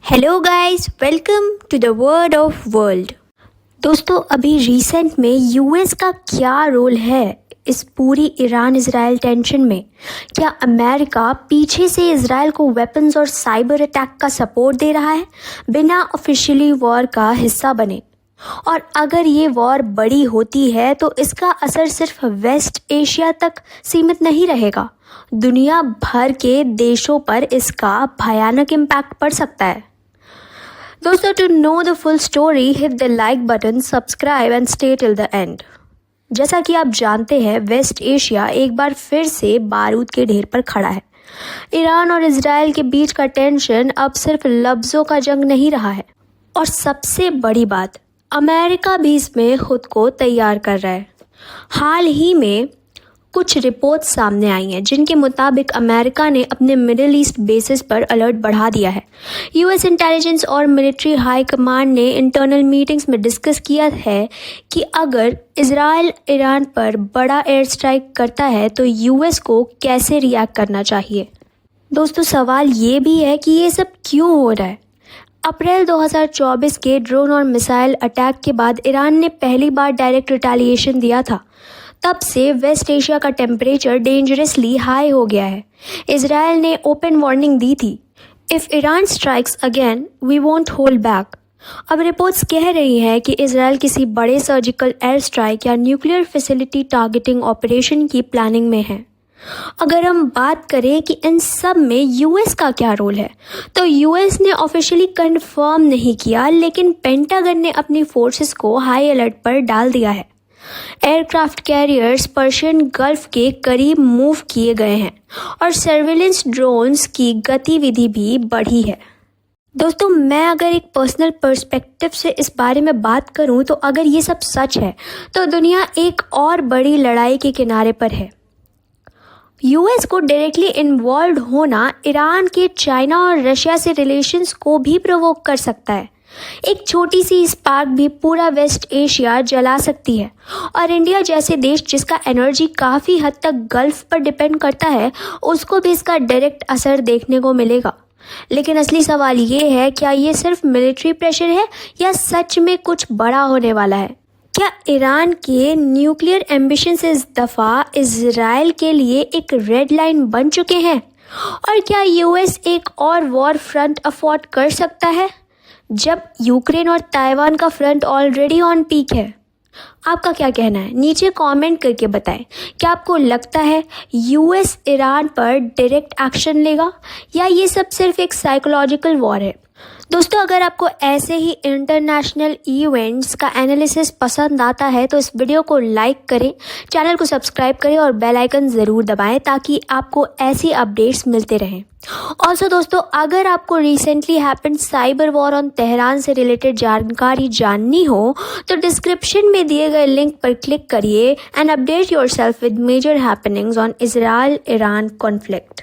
Hello guys, welcome to the word of world. दोस्तों, अभी recent में यूएस का क्या रोल है इस पूरी ईरान इजराइल टेंशन में? क्या अमेरिका पीछे से इजराइल को वेपन्स और साइबर अटैक का सपोर्ट दे रहा है बिना ऑफिशियली वॉर का हिस्सा बने? और अगर ये वॉर बड़ी होती है तो इसका असर सिर्फ वेस्ट एशिया तक सीमित नहीं रहेगा, दुनिया भर के देशों पर इसका भयानक इम्पैक्ट पड़ सकता है। दोस्तों, to know the full story hit the like button, subscribe and stay till the end. जैसा कि आप जानते हैं, वेस्ट एशिया एक बार फिर से बारूद के ढेर पर खड़ा है। ईरान और इजराइल के बीच का टेंशन अब सिर्फ लफ्ज़ों का जंग नहीं रहा है, और सबसे बड़ी बात, अमेरिका भी इसमें खुद को तैयार कर रहा है। हाल ही में कुछ रिपोर्ट्स सामने आई हैं जिनके मुताबिक अमेरिका ने अपने मिडिल ईस्ट बेसिस पर अलर्ट बढ़ा दिया है। यूएस इंटेलिजेंस और मिलिट्री हाई कमांड ने इंटरनल मीटिंग्स में डिस्कस किया है कि अगर इजराइल ईरान पर बड़ा एयर स्ट्राइक करता है तो यूएस को कैसे रिएक्ट करना चाहिए। दोस्तों, सवाल ये भी है कि ये सब क्यों हो रहा है। अप्रैल 2024 के ड्रोन और मिसाइल अटैक के बाद ईरान ने पहली बार डायरेक्ट रिटेलिएशन दिया था। तब से वेस्ट एशिया का टेम्परेचर डेंजरसली हाई हो गया है। इजराइल ने ओपन वार्निंग दी थी, if Iran strikes again we won't hold back. अब रिपोर्ट्स कह रही हैं कि इजराइल किसी बड़े सर्जिकल एयर स्ट्राइक या न्यूक्लियर फैसिलिटी टारगेटिंग ऑपरेशन की प्लानिंग में है। अगर हम बात करें कि इन सब में यूएस का क्या रोल है, तो यूएस ने ऑफिशियली कंफर्म नहीं किया, लेकिन पेंटागन ने अपनी फोर्सेस को हाई अलर्ट पर डाल दिया है। एयरक्राफ्ट कैरियर्स पर्शियन गल्फ के करीब मूव किए गए हैं और सर्विलेंस ड्रोन्स की गतिविधि भी बढ़ी है। दोस्तों, मैं अगर एक पर्सनल पर्सपेक्टिव से इस बारे में बात करूं तो अगर ये सब सच है तो दुनिया एक और बड़ी लड़ाई के किनारे पर है। यूएस को डायरेक्टली इन्वॉल्व होना ईरान के चाइना और रशिया से रिलेशंस को भी प्रोवोक कर सकता है। एक छोटी सी स्पार्क भी पूरा वेस्ट एशिया जला सकती है, और इंडिया जैसे देश जिसका एनर्जी काफ़ी हद तक गल्फ पर डिपेंड करता है, उसको भी इसका डायरेक्ट असर देखने को मिलेगा। लेकिन असली सवाल ये है, क्या ये सिर्फ मिलिट्री प्रेशर है या सच में कुछ बड़ा होने वाला है? क्या ईरान के न्यूक्लियर एम्बिशंस इस दफ़ा इजराइल के लिए एक रेड लाइन बन चुके हैं? और क्या यूएस एक और वॉर फ्रंट अफोर्ड कर सकता है जब यूक्रेन और ताइवान का फ्रंट ऑलरेडी ऑन पीक है? आपका क्या कहना है? नीचे कमेंट करके बताएं। क्या आपको लगता है यूएस ईरान पर डायरेक्ट एक्शन लेगा या ये सब सिर्फ एक साइकोलॉजिकल वॉर है? दोस्तों, अगर आपको ऐसे ही इंटरनेशनल इवेंट्स का एनालिसिस पसंद आता है तो इस वीडियो को लाइक करें, चैनल को सब्सक्राइब करें और बेल आइकन ज़रूर दबाएं ताकि आपको ऐसी अपडेट्स मिलते रहें। ऑल्सो दोस्तों, अगर आपको recently happened cyber war on Tehran से रिलेटेड जानकारी जाननी हो तो डिस्क्रिप्शन में दिए गए लिंक पर क्लिक करिए and update yourself with major happenings on Israel Iran conflict.